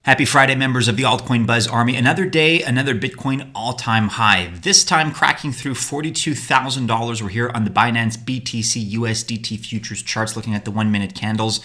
Happy Friday, members of the Altcoin Buzz Army. Another day, another Bitcoin all-time high. This time cracking through $42,000. We're here on the Binance BTC USDT futures charts looking at the 1-minute candles.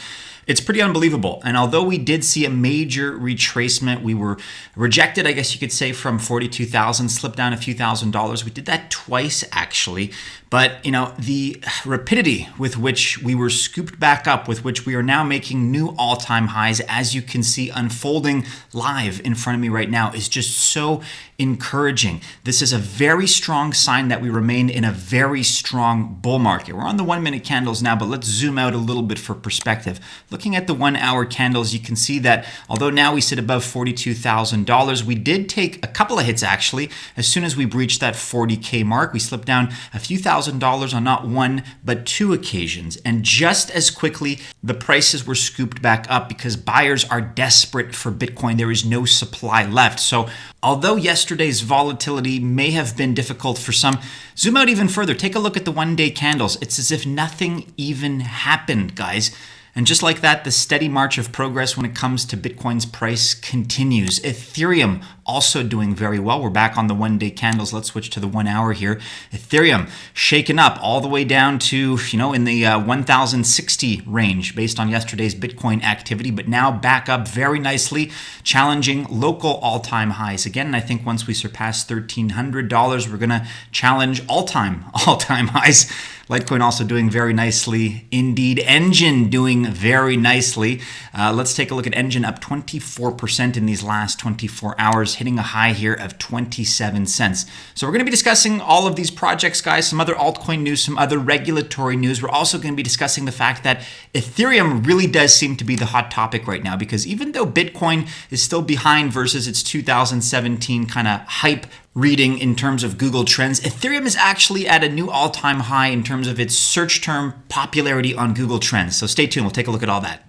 It's pretty unbelievable. And although we did see a major retracement, we were rejected, I guess you could say, from 42,000, slipped down a few $1,000s. We did that twice, actually. But, the rapidity with which we were scooped back up, with which we are now making new all-time highs, as you can see unfolding live in front of me right now, is just so encouraging. This is a very strong sign that we remain in a very strong bull market. We're on the 1-minute candles now, but let's zoom out a little bit for perspective. Looking at the 1-hour candles, you can see that although now we sit above $42,000, we did take a couple of hits actually. As soon as we breached that 40K mark, we slipped down a few $1,000 on not one, but two occasions. And just as quickly, the prices were scooped back up because buyers are desperate for Bitcoin. There is no supply left. So although yesterday's volatility may have been difficult for some, zoom out even further. Take a look at the 1-day candles. It's as if nothing even happened, guys. And just like that, the steady march of progress when it comes to Bitcoin's price continues. Ethereum also doing very well. We're back on the 1-day candles. Let's switch to the 1 hour here. Ethereum shaken up all the way down to, in the 1,060 range based on yesterday's Bitcoin activity, but now back up very nicely, challenging local all-time highs again. And I think once we surpass $1,300, we're going to challenge all-time highs. Litecoin also doing very nicely indeed. Enjin doing very nicely. Let's take a look at Enjin, up 24% in these last 24 hours, hitting a high here of 27 cents. So we're going to be discussing all of these projects, guys, some other altcoin news, some other regulatory news. We're also going to be discussing the fact that Ethereum really does seem to be the hot topic right now, because even though Bitcoin is still behind versus its 2017 kind of hype reading in terms of Google Trends, Ethereum is actually at a new all-time high in terms of its search term popularity on Google Trends. So stay tuned. We'll take a look at all that.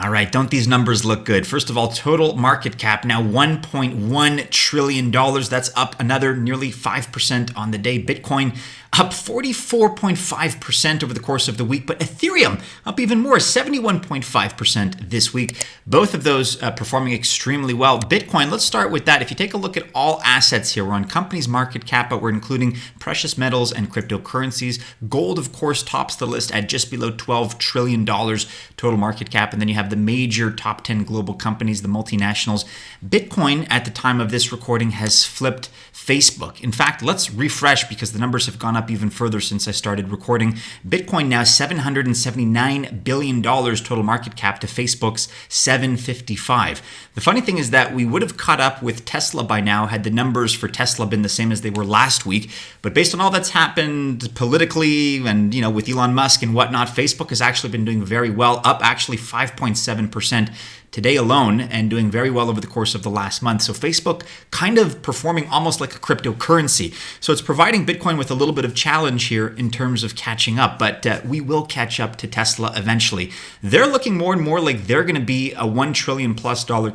All right, don't these numbers look good? First of all, total market cap now $1.1 trillion. That's up another nearly 5% on the day. Bitcoin up 44.5% over the course of the week, but Ethereum up even more, 71.5% this week. Both of those performing extremely well. Bitcoin, let's start with that. If you take a look at all assets here, we're on company's market cap, but we're including precious metals and cryptocurrencies. Gold, of course, tops the list at just below $12 trillion total market cap. And then you have the major top 10 global companies, the multinationals. Bitcoin, at the time of this recording, has flipped Facebook. In fact, let's refresh because the numbers have gone up even further since I started recording. Bitcoin now $779 billion total market cap to Facebook's $755. The funny thing is that we would have caught up with Tesla by now had the numbers for Tesla been the same as they were last week. But based on all that's happened politically and, with Elon Musk and whatnot, Facebook has actually been doing very well, up actually 5.7% today alone and doing very well over the course of the last month. So Facebook kind of performing almost like a cryptocurrency. So it's providing Bitcoin with a little bit of challenge here in terms of catching up, but we will catch up to Tesla eventually. They're looking more and more like they're going to be a $1 trillion+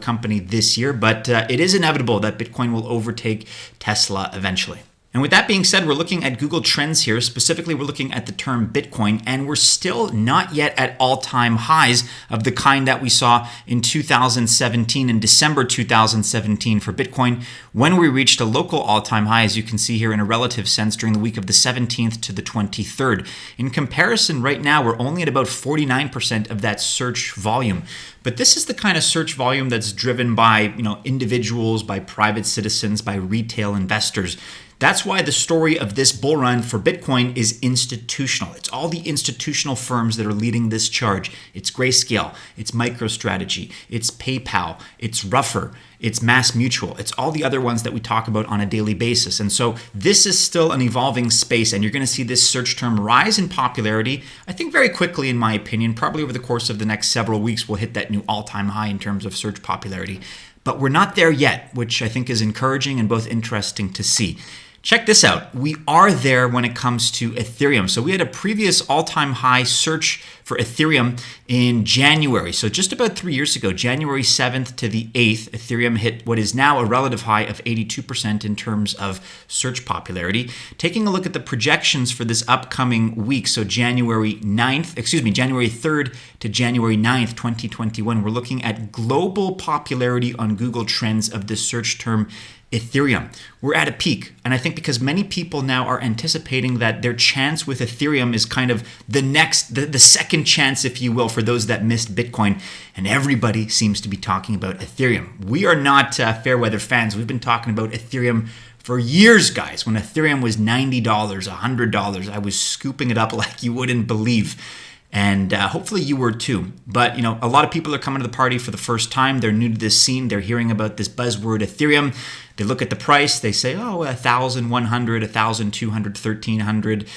company this year, but it is inevitable that Bitcoin will overtake Tesla eventually. And with that being said, we're looking at Google Trends here. Specifically, we're looking at the term Bitcoin, and we're still not yet at all-time highs of the kind that we saw in 2017, in December 2017 for Bitcoin, when we reached a local all-time high, as you can see here in a relative sense, during the week of the 17th to the 23rd. In comparison, right now, we're only at about 49% of that search volume. But this is the kind of search volume that's driven by, individuals, by private citizens, by retail investors. That's why the story of this bull run for Bitcoin is institutional. It's all the institutional firms that are leading this charge. It's Grayscale, it's MicroStrategy, it's PayPal, it's Ruffer, it's MassMutual, it's all the other ones that we talk about on a daily basis. And so this is still an evolving space, and you're going to see this search term rise in popularity, I think very quickly, in my opinion. Probably over the course of the next several weeks, we'll hit that new all-time high in terms of search popularity. But we're not there yet, which I think is encouraging and both interesting to see. Check this out. We are there when it comes to Ethereum. So we had a previous all-time high search for Ethereum in January. So just about 3 years ago, January 7th to the 8th, Ethereum hit what is now a relative high of 82% in terms of search popularity. Taking a look at the projections for this upcoming week, so January 3rd to January 9th, 2021, we're looking at global popularity on Google Trends of the search term Ethereum. We're at a peak. And I think because many people now are anticipating that their chance with Ethereum is kind of the second chance, if you will, for those that missed Bitcoin. And everybody seems to be talking about Ethereum. We are not fair weather fans. We've been talking about Ethereum for years, guys. When Ethereum was $90, $100, I was scooping it up like you wouldn't believe. And hopefully you were too. But, a lot of people are coming to the party for the first time. They're new to this scene. They're hearing about this buzzword Ethereum. They look at the price. They say, oh, 1,100, 1,200, 1,300.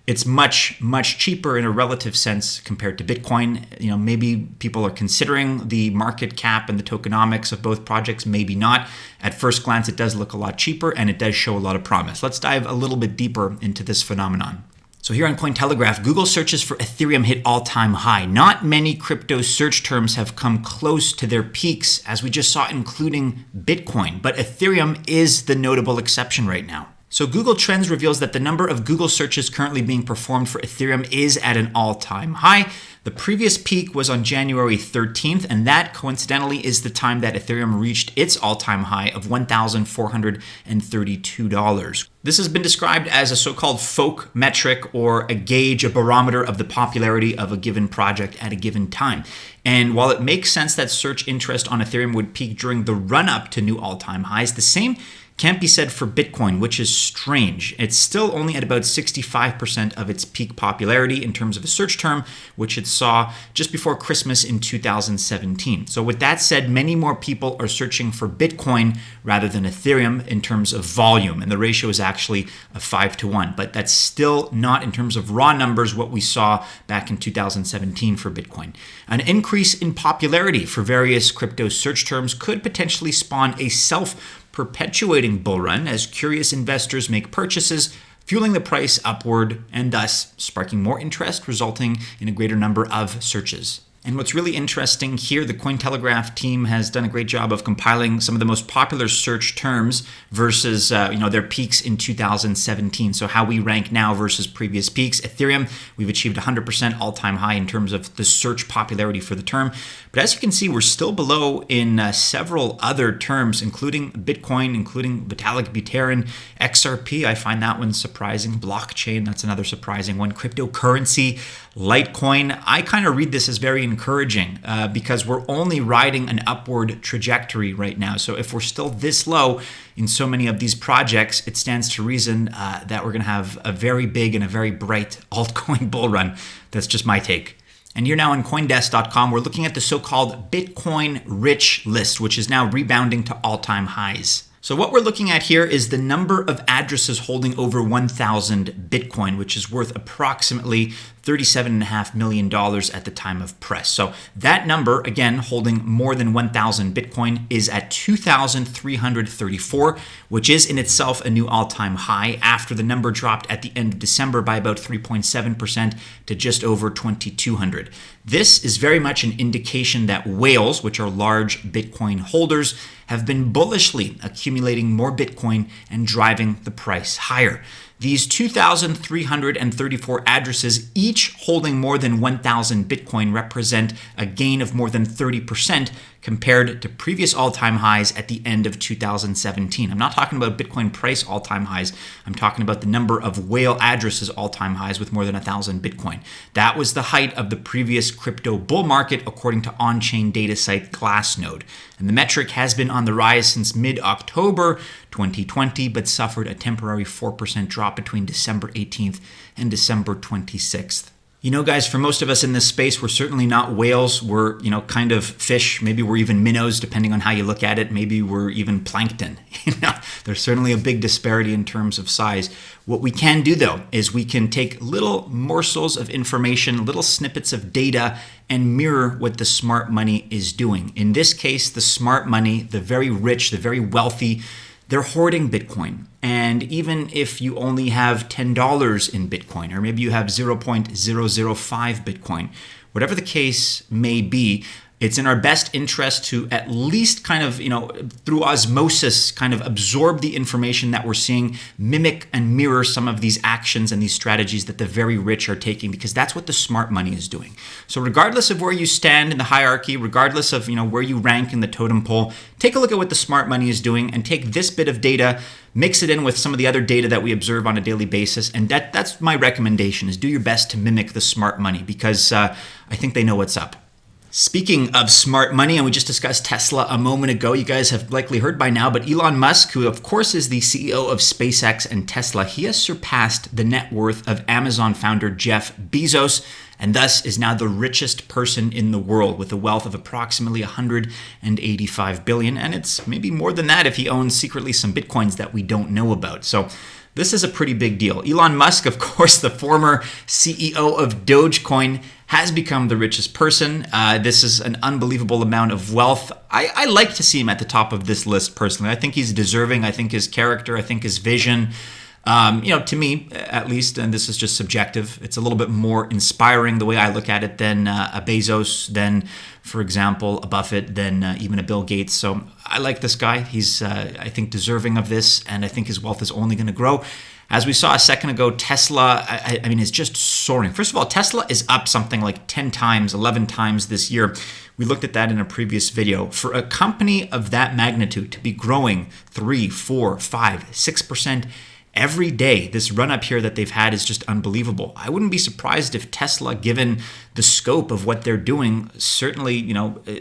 It's much, much cheaper in a relative sense compared to Bitcoin. Maybe people are considering the market cap and the tokenomics of both projects. Maybe not. At first glance, it does look a lot cheaper and it does show a lot of promise. Let's dive a little bit deeper into this phenomenon. So here on Cointelegraph, Google searches for Ethereum hit all-time high. Not many crypto search terms have come close to their peaks, as we just saw, including Bitcoin. But Ethereum is the notable exception right now. So Google Trends reveals that the number of Google searches currently being performed for Ethereum is at an all-time high. The previous peak was on January 13th, and that coincidentally is the time that Ethereum reached its all-time high of $1,432. This has been described as a so-called folk metric, or a gauge, a barometer of the popularity of a given project at a given time. And while it makes sense that search interest on Ethereum would peak during the run-up to new all-time highs, the same can't be said for Bitcoin, which is strange. It's still only at about 65% of its peak popularity in terms of a search term, which it saw just before Christmas in 2017. So with that said, many more people are searching for Bitcoin rather than Ethereum in terms of volume, and the ratio is actually a 5-to-1. But that's still not, in terms of raw numbers, what we saw back in 2017 for Bitcoin. An increase in popularity for various crypto search terms could potentially spawn a self-perpetuating bull run as curious investors make purchases, fueling the price upward and thus sparking more interest, resulting in a greater number of searches. And what's really interesting here, the Cointelegraph team has done a great job of compiling some of the most popular search terms versus their peaks in 2017. So how we rank now versus previous peaks. Ethereum, we've achieved 100% all-time high in terms of the search popularity for the term. But as you can see, we're still below in several other terms, including Bitcoin, including Vitalik Buterin, XRP. I find that one surprising. Blockchain, that's another surprising one. Cryptocurrency, Litecoin. I kind of read this as very encouraging because we're only riding an upward trajectory right now. So if we're still this low in so many of these projects, it stands to reason that we're going to have a very big and a very bright altcoin bull run. That's just my take. And here now on Coindesk.com, we're looking at the so-called Bitcoin rich list, which is now rebounding to all-time highs. So what we're looking at here is the number of addresses holding over 1,000 Bitcoin, which is worth approximately $37.5 million at the time of press. So that number, again, holding more than 1,000 Bitcoin, is at 2,334, which is in itself a new all-time high after the number dropped at the end of December by about 3.7% to just over 2,200. This is very much an indication that whales, which are large Bitcoin holders, have been bullishly accumulating more Bitcoin and driving the price higher. These 2,334 addresses, each holding more than 1,000 Bitcoin, represent a gain of more than 30% compared to previous all-time highs at the end of 2017. I'm not talking about Bitcoin price all-time highs. I'm talking about the number of whale addresses all-time highs with more than 1,000 Bitcoin. That was the height of the previous crypto bull market, according to on-chain data site Glassnode. And the metric has been on the rise since mid-October 2020, but suffered a temporary 4% drop between December 18th and December 26th. You know, guys, for most of us in this space, we're certainly not whales. We're, kind of fish. Maybe we're even minnows, depending on how you look at it. Maybe we're even plankton. There's certainly a big disparity in terms of size. What we can do, though, is we can take little morsels of information, little snippets of data, and mirror what the smart money is doing. In this case, the smart money, the very rich, the very wealthy, they're hoarding Bitcoin. And even if you only have $10 in Bitcoin, or maybe you have 0.005 Bitcoin, whatever the case may be, it's in our best interest to at least kind of, through osmosis, kind of absorb the information that we're seeing, mimic and mirror some of these actions and these strategies that the very rich are taking, because that's what the smart money is doing. So regardless of where you stand in the hierarchy, regardless of, where you rank in the totem pole, take a look at what the smart money is doing and take this bit of data, mix it in with some of the other data that we observe on a daily basis. And that's my recommendation, is do your best to mimic the smart money, because I think they know what's up. Speaking of smart money, and we just discussed Tesla a moment ago, you guys have likely heard by now, but Elon Musk, who of course is the CEO of SpaceX and Tesla, he has surpassed the net worth of Amazon founder Jeff Bezos, and thus is now the richest person in the world, with a wealth of approximately 185 billion. And it's maybe more than that if he owns secretly some Bitcoins that we don't know about. So this is a pretty big deal. Elon Musk, of course, the former CEO of Dogecoin, has become the richest person. This is an unbelievable amount of wealth. I like to see him at the top of this list personally. I think he's deserving. I think his character, I think his vision, to me at least, and this is just subjective, it's a little bit more inspiring the way I look at it than a Bezos, than, for example, a Buffett, than even a Bill Gates. So I like this guy. He's, I think, deserving of this, and I think his wealth is only going to grow. As we saw a second ago, Tesla, I mean, is just soaring. First of all, Tesla is up something like 10 times, 11 times this year. We looked at that in a previous video. For a company of that magnitude to be growing 3, 4, 5, 6% every day, this run up here that they've had is just unbelievable. I wouldn't be surprised if Tesla, given the scope of what they're doing, certainly,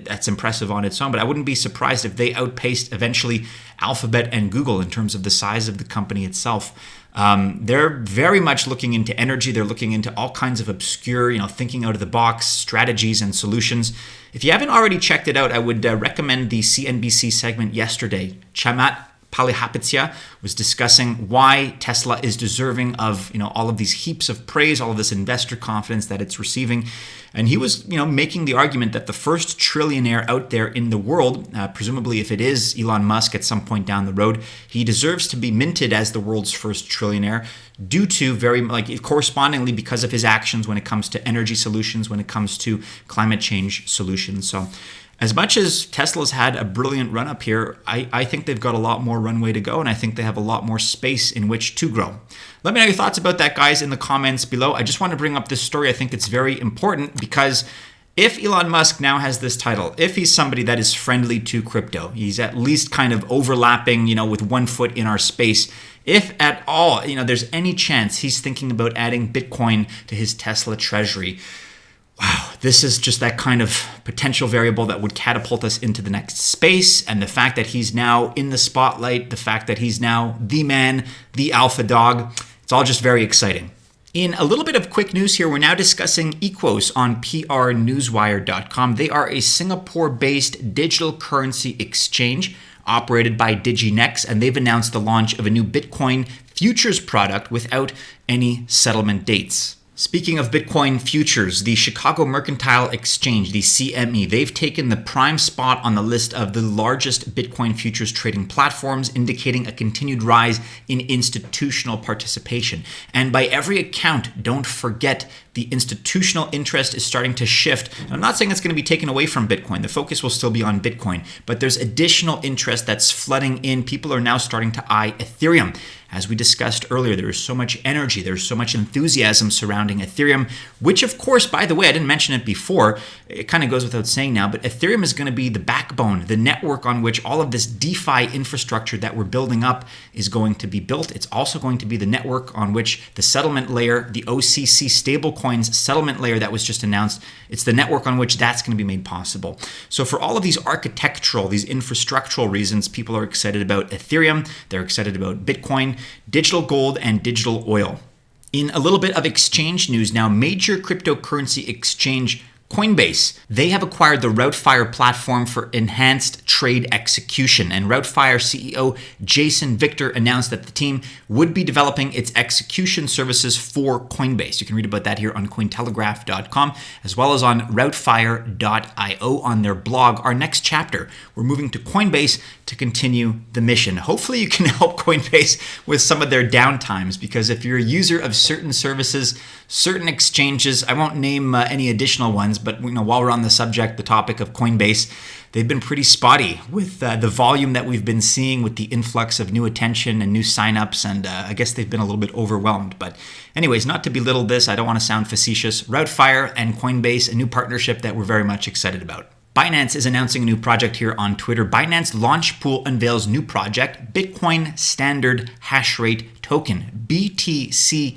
that's impressive on its own, but I wouldn't be surprised if they outpaced eventually Alphabet and Google in terms of the size of the company itself. They're very much looking into energy. They're looking into all kinds of obscure, thinking out of the box strategies and solutions. If you haven't already checked it out, I would recommend the CNBC segment yesterday. Chamath Palihapitiya was discussing why Tesla is deserving of, all of these heaps of praise, all of this investor confidence that it's receiving. And he was, making the argument that the first trillionaire out there in the world, presumably if it is Elon Musk at some point down the road, he deserves to be minted as the world's first trillionaire due to correspondingly because of his actions when it comes to energy solutions, when it comes to climate change solutions. So as much as Tesla's had a brilliant run up here, I think they've got a lot more runway to go, and I think they have a lot more space in which to grow. Let me know your thoughts about that, guys, in the comments below. I just want to bring up this story. I think it's very important because if Elon Musk now has this title, if he's somebody that is friendly to crypto, he's at least kind of overlapping, with one foot in our space. If at all, there's any chance he's thinking about adding Bitcoin to his Tesla treasury, wow, this is just that kind of potential variable that would catapult us into the next space. And the fact that he's now in the spotlight, the fact that he's now the man, the alpha dog, it's all just very exciting. In a little bit of quick news here, we're now discussing Equos on prnewswire.com. They are a Singapore-based digital currency exchange operated by DigiNex, and they've announced the launch of a new Bitcoin futures product without any settlement dates. Speaking of Bitcoin futures, the Chicago Mercantile Exchange, the CME, they've taken the prime spot on the list of the largest Bitcoin futures trading platforms, indicating a continued rise in institutional participation. And by every account, don't forget, the institutional interest is starting to shift. And I'm not saying it's going to be taken away from Bitcoin. The focus will still be on Bitcoin, but there's additional interest that's flooding in. People are now starting to eye Ethereum. As we discussed earlier, there is so much energy, there's so much enthusiasm surrounding Ethereum, which of course, by the way, I didn't mention it before, it kind of goes without saying now, but Ethereum is going to be the backbone, the network on which all of this DeFi infrastructure that we're building up is going to be built. It's also going to be the network on which the settlement layer, the OCC stablecoins settlement layer that was just announced, it's the network on which that's going to be made possible. So for all of these architectural, these infrastructural reasons, people are excited about Ethereum, they're excited about Bitcoin, digital gold, and digital oil. In a little bit of exchange news now, major cryptocurrency exchange Coinbase, they have acquired the Routefire platform for enhanced trade execution. And Routefire CEO Jason Victor announced that the team would be developing its execution services for Coinbase. You can read about that here on Cointelegraph.com, as well as on Routefire.io on their blog. Our next chapter, we're moving to Coinbase to continue the mission. Hopefully you can help Coinbase with some of their downtimes, because if you're a user of certain services, certain exchanges, I won't name any additional ones, but while we're on the subject, the topic of Coinbase, they've been pretty spotty with the volume that we've been seeing with the influx of new attention and new signups, and I guess they've been a little bit overwhelmed. But anyways, not to belittle this, I don't want to sound facetious. Routefire and Coinbase, a new partnership that we're very much excited about. Binance is announcing a new project here on Twitter. Binance Launch Pool unveils new project, Bitcoin Standard Hash Rate Token, BTCST.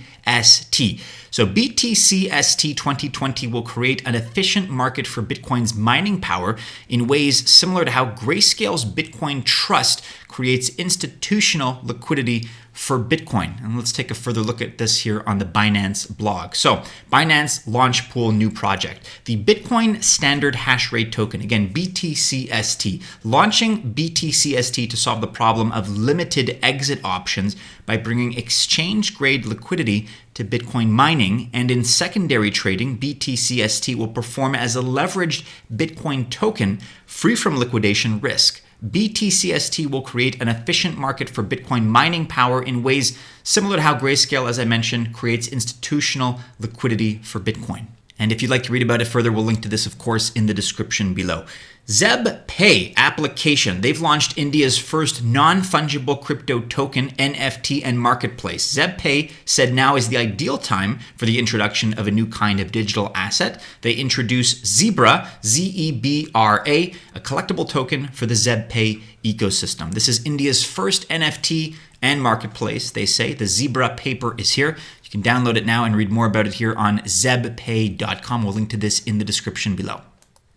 So BTCST 2020 will create an efficient market for Bitcoin's mining power in ways similar to how Grayscale's Bitcoin Trust creates institutional liquidity for Bitcoin. And let's take a further look at this here on the Binance blog. So Binance Launch Pool new project, the Bitcoin Standard Hash Rate Token, again, BTCST, launching BTCST to solve the problem of limited exit options by bringing exchange-grade liquidity to Bitcoin mining, and in secondary trading, BTCST will perform as a leveraged Bitcoin token free from liquidation risk. BTCST will create an efficient market for Bitcoin mining power in ways similar to how Grayscale, as I mentioned, creates institutional liquidity for Bitcoin. And if you'd like to read about it further, we'll link to this, of course, in the description below. Zeb Pay application. They've launched India's first non-fungible crypto token, NFT, and marketplace. Zeb Pay said now is the ideal time for the introduction of a new kind of digital asset. They introduce Zebra, Z-E-B-R-A, a collectible token for the Zeb Pay ecosystem. This is India's first NFT and marketplace. They say the Zebra paper is here. You can download it now and read more about it here on zebpay.com. We'll link to this in the description below.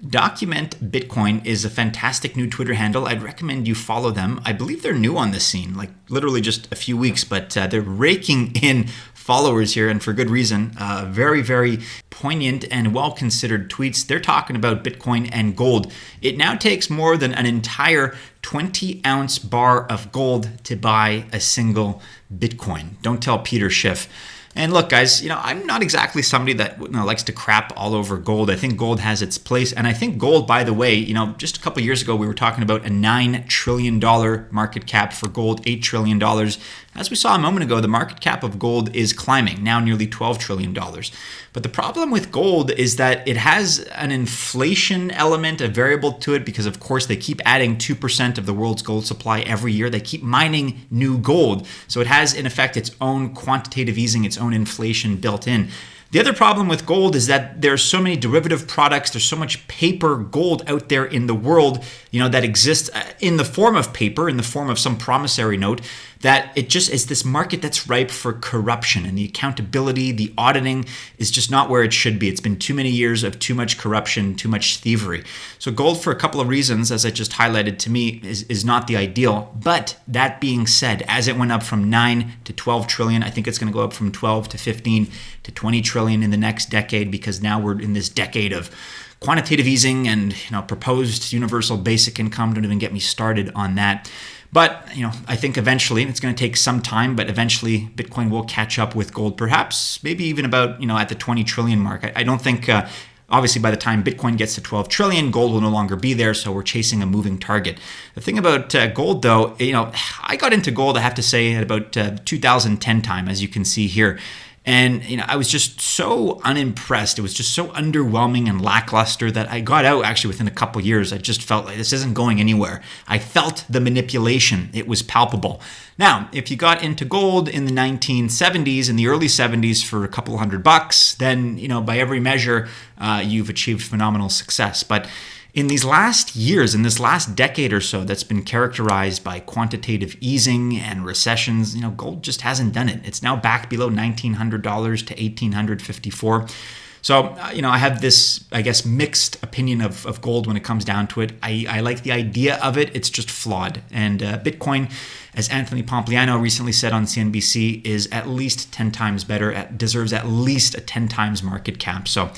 Document Bitcoin is a fantastic new Twitter handle. I'd recommend you follow them. I believe they're new on the scene, like literally just a few weeks, but they're raking in followers here, and for good reason. Very, very poignant and well-considered tweets. They're talking about Bitcoin and gold. It now takes more than an entire 20-ounce bar of gold to buy a single Bitcoin. Don't tell Peter Schiff. And look, guys, I'm not exactly somebody that likes to crap all over gold. I think gold has its place. And I think gold, by the way, just a couple of years ago, we were talking about a $9 trillion market cap for gold, $8 trillion. As we saw a moment ago, the market cap of gold is climbing, now nearly $12 trillion. But the problem with gold is that it has an inflation element, a variable to it, because of course they keep adding 2% of the world's gold supply every year. They keep mining new gold. So it has, in effect, its own quantitative easing, its own inflation built in. The other problem with gold is that there's so many derivative products, there's so much paper gold out there in the world, that exists in the form of paper, in the form of some promissory note, that it's this market that's ripe for corruption, and the accountability, the auditing is just not where it should be. It's been too many years of too much corruption, too much thievery. So gold, for a couple of reasons, as I just highlighted, to me is not the ideal. But that being said, as it went up from 9 to 12 trillion, I think it's going to go up from 12 to 15 to 20 trillion in the next decade, because now we're in this decade of quantitative easing and proposed universal basic income. Don't even get me started on that. But, I think eventually, it's going to take some time, but eventually Bitcoin will catch up with gold, perhaps, maybe even about, at the 20 trillion mark. I don't think, obviously, by the time Bitcoin gets to 12 trillion, gold will no longer be there, so we're chasing a moving target. The thing about gold, though, I got into gold, I have to say, at about 2010 time, as you can see here. And, I was just so unimpressed. It was just so underwhelming and lackluster that I got out actually within a couple years. I just felt like this isn't going anywhere. I felt the manipulation. It was palpable. Now, if you got into gold in the 1970s, in the early 70s for a couple $100, then, by every measure, you've achieved phenomenal success. But in these last years, in this last decade or so, that's been characterized by quantitative easing and recessions, gold just hasn't done it. It's now back below $1,900 to $1,854. So, I have this, I guess, mixed opinion of gold when it comes down to it. I like the idea of it. It's just flawed. And Bitcoin, as Anthony Pompliano recently said on CNBC, is at least 10 times better, deserves at least a 10 times market cap. So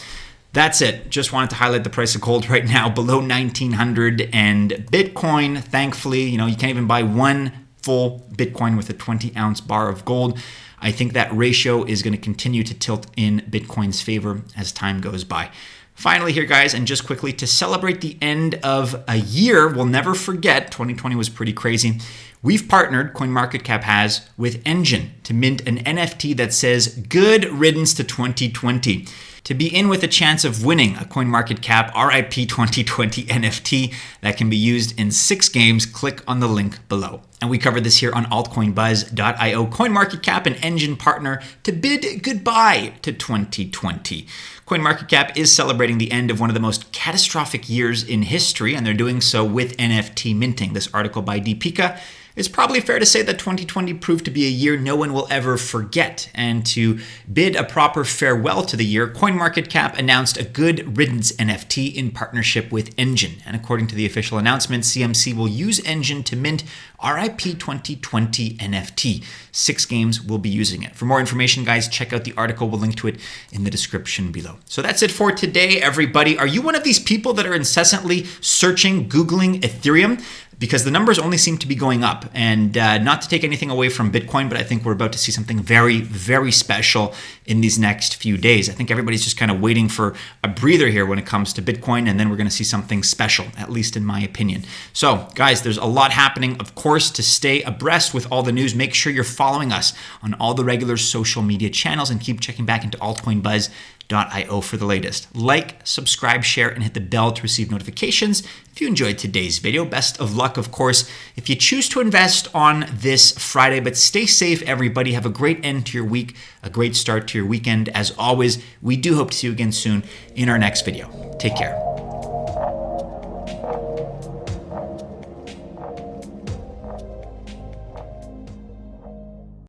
that's it. Just wanted to highlight the price of gold right now below 1900, and Bitcoin, thankfully, you can't even buy one full Bitcoin with a 20-ounce bar of gold. I think that ratio is going to continue to tilt in Bitcoin's favor as time goes by. Finally here, guys, and just quickly to celebrate the end of a year, we'll never forget, 2020 was pretty crazy. We've partnered, CoinMarketCap has, with Enjin to mint an NFT that says, "Good riddance to 2020. To be in with a chance of winning a CoinMarketCap RIP 2020 NFT that can be used in 6 games, click on the link below. And we covered this here on altcoinbuzz.io. CoinMarketCap and Enjin partner to bid goodbye to 2020. CoinMarketCap is celebrating the end of one of the most catastrophic years in history, and they're doing so with NFT minting. This article by Deepika. It's probably fair to say that 2020 proved to be a year no one will ever forget. And to bid a proper farewell to the year, CoinMarketCap announced a Good Riddance NFT in partnership with Enjin. And according to the official announcement, CMC will use Enjin to mint RIP 2020 NFT. 6 games will be using it. For more information, guys, check out the article. We'll link to it in the description below. So that's it for today, everybody. Are you one of these people that are incessantly searching, Googling Ethereum? Because the numbers only seem to be going up. And not to take anything away from Bitcoin, but I think we're about to see something very, very special in these next few days. I think everybody's just kind of waiting for a breather here when it comes to Bitcoin, and then we're going to see something special, at least in my opinion. So, guys, there's a lot happening. Of course, to stay abreast with all the news, make sure you're following us on all the regular social media channels and keep checking back into altcoinbuzz.io for the latest. Like, subscribe, share, and hit the bell to receive notifications. If you enjoyed today's video, best of luck, of course, if you choose to invest on this Friday. But stay safe, everybody. Have a great end to your week, a great start to your weekend. As always, we do hope to see you again soon in our next video. Take care.